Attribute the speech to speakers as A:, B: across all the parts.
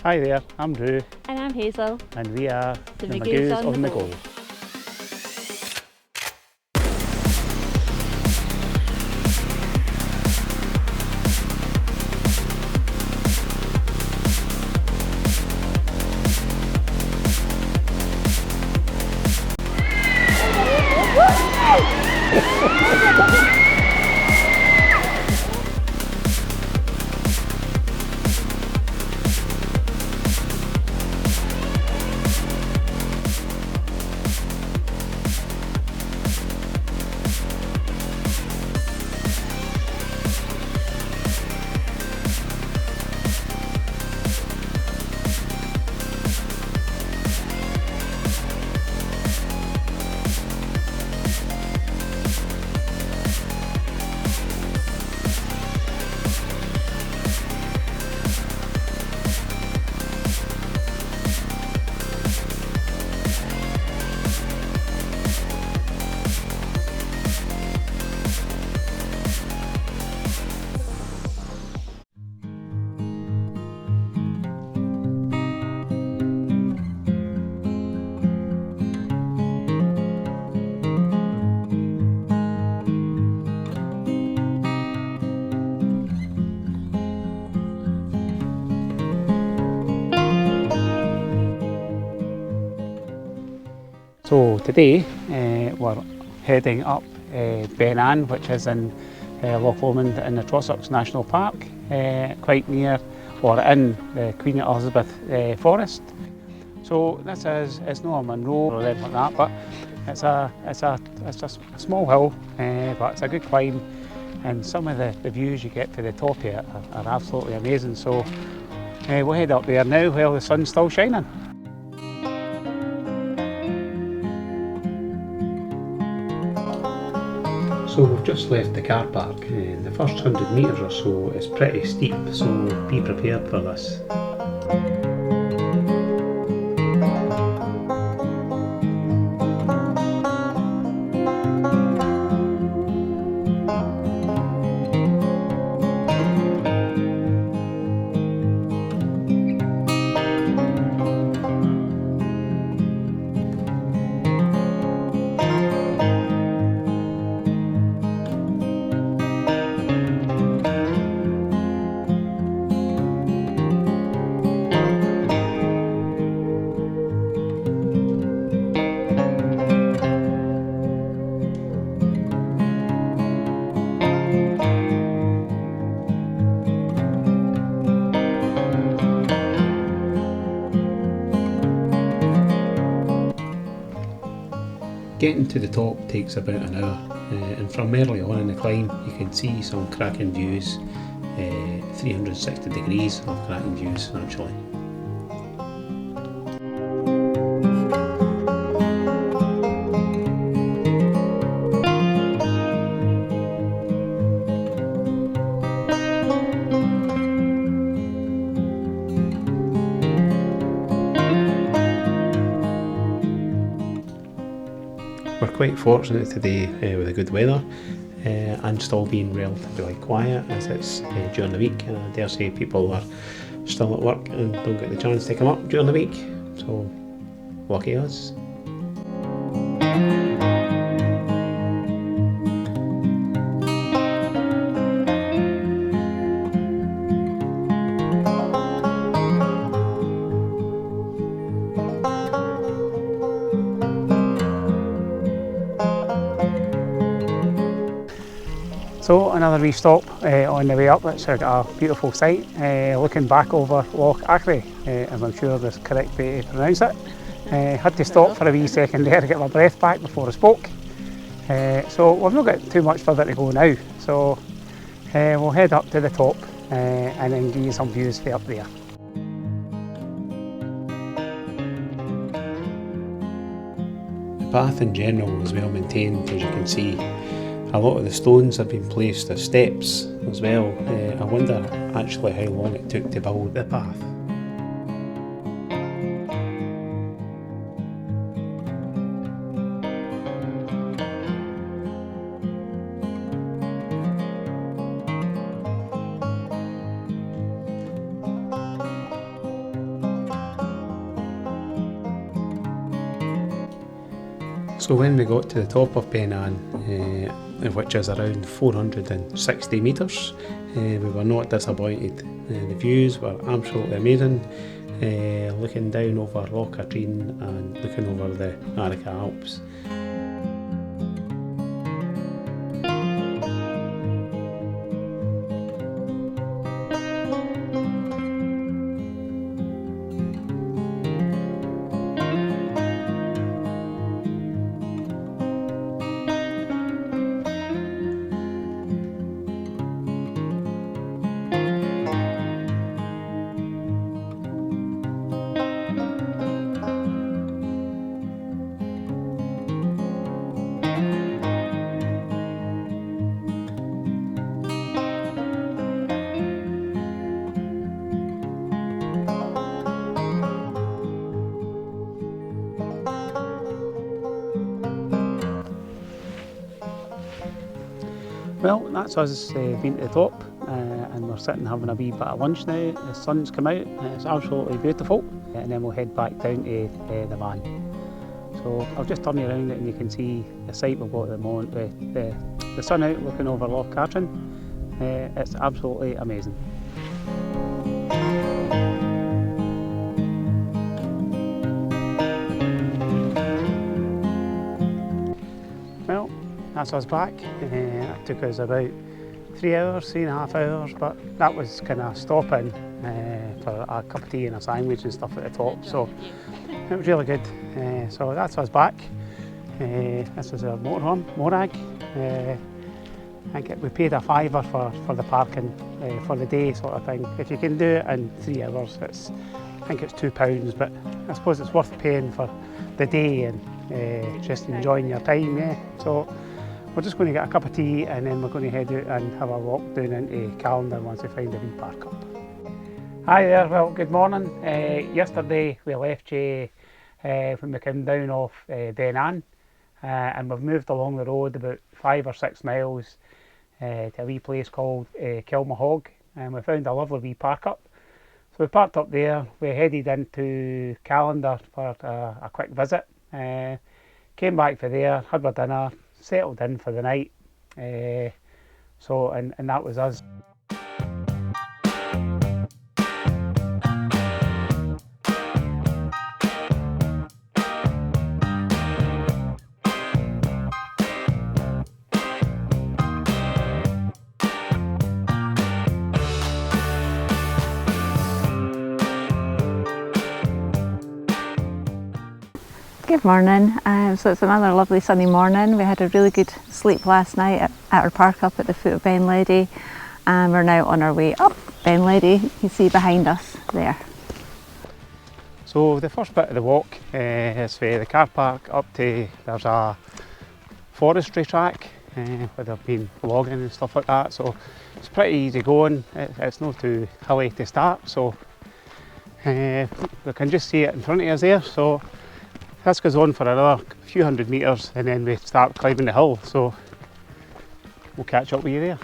A: Hi there, I'm Drew
B: And I'm Hazel.
A: and we are
B: The
A: the
B: McGoos
A: McGoos
B: on
A: on
B: the
A: the
B: go.
A: go. So today we're heading up Ben Ledi, which is in Loch Lomond in the Trossachs National Park, quite near or in the Queen Elizabeth Forest. So it's not a Monroe or anything like that, but it's a small hill, but it's a good climb, and some of the views you get to the top of it are absolutely amazing. So we'll head up there now while the sun's still shining. So we've just left the car park, and the first 100 metres or so is pretty steep, so be prepared for this. Getting to the top takes about an hour, and from early on in the climb you can see some cracking views, 360 degrees of cracking views actually. We're quite fortunate today with the good weather and still being relatively quiet as it's during the week, and I dare say people are still at work and don't get the chance to come up during the week, so lucky us. So another wee stop on the way up. It's a beautiful sight, looking back over Loch, and I'm sure that's the correct way to pronounce it. Had to stop for a wee second there to get my breath back before I spoke. So we've not got too much further to go now, so we'll head up to the top and then give you some views for up there. The path in general is well maintained, as you can see. A lot of the stones have been placed as steps as well. I wonder actually how long it took to build the path. So when we got to the top of A'an, which is around 460 metres, we were not disappointed. The views were absolutely amazing, looking down over Loch and looking over the A'an Alps. Well, that's us been to the top, and we're sitting having a wee bit of lunch now. The sun's come out and it's absolutely beautiful, and then we'll head back down to the van. So I'll just turn you around it and you can see the site we've got at the moment with the sun out looking over Loch. It's absolutely amazing. Well, that's us back. It took us about 3.5 hours, but that was kind of stopping for a cup of tea and a sandwich and stuff at the top, so it was really good. So that's us back. This is our motorhome, Morag. I think we paid a £5 for the parking for the day sort of thing. If you can do it in 3 hours, I think it's £2, but I suppose it's worth paying for the day and just enjoying your time, yeah. So we're just going to get a cup of tea and then we're going to head out and have a walk down into Calendar once we find a wee park up. Hi there, well good morning. Yesterday we left you when we came down off A'an, and we've moved along the road about 5 or 6 miles to a wee place called Kilmahog, and we found a lovely wee park up. So we parked up there, we headed into Calendar for a quick visit, came back for there, had our dinner, settled in for the night, and that was us.
B: Good morning. So it's another lovely sunny morning. We had a really good sleep last night at our park up at the foot of Ben Ledi, and we're now on our way up Ben Ledi. You can see behind us there.
A: So the first bit of the walk is for the car park up to, there's a forestry track where they've been logging and stuff like that, so it's pretty easy going. It's not too hilly to start, so we can just see it in front of us there. So this goes on for another few hundred metres and then we start climbing the hill, so we'll catch up with you there.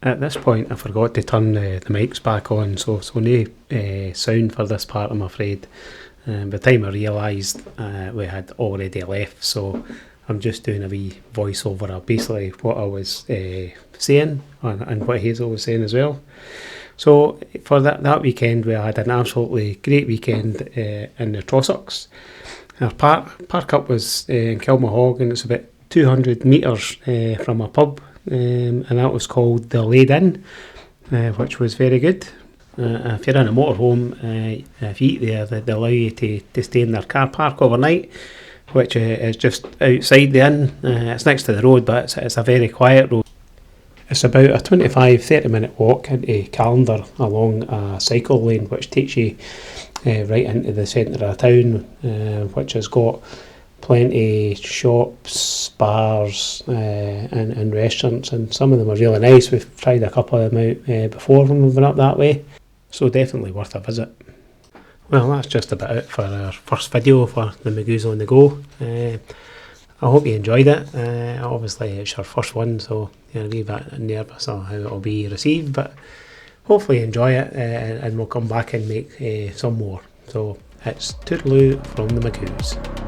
A: At this point I forgot to turn the mics back on, so no sound for this part, I'm afraid. By the time I realised we had already left, so I'm just doing a wee voiceover of basically what I was saying and what Hazel was saying as well. So for that weekend we had an absolutely great weekend in the Trossachs. Our park up was in Kilmahog, and it's about 200 metres from a pub, and that was called the Laid Inn, which was very good. If you're in a motorhome, if you eat there, they allow you to stay in their car park overnight, which is just outside the inn. It's next to the road, but it's a very quiet road. It's about a 25-30 minute walk into Callendar along a cycle lane, which takes you right into the centre of town, which has got plenty shops, bars and restaurants, and some of them are really nice. We've tried a couple of them out before when we've been up that way, so definitely worth a visit. Well, that's just about it for our first video for the McGoo's on the Go. I hope you enjoyed it. Obviously it's your first one, so you're a wee bit nervous on how it'll be received, but hopefully you enjoy it, and we'll come back and make some more. So it's toodaloo from the McGoo's.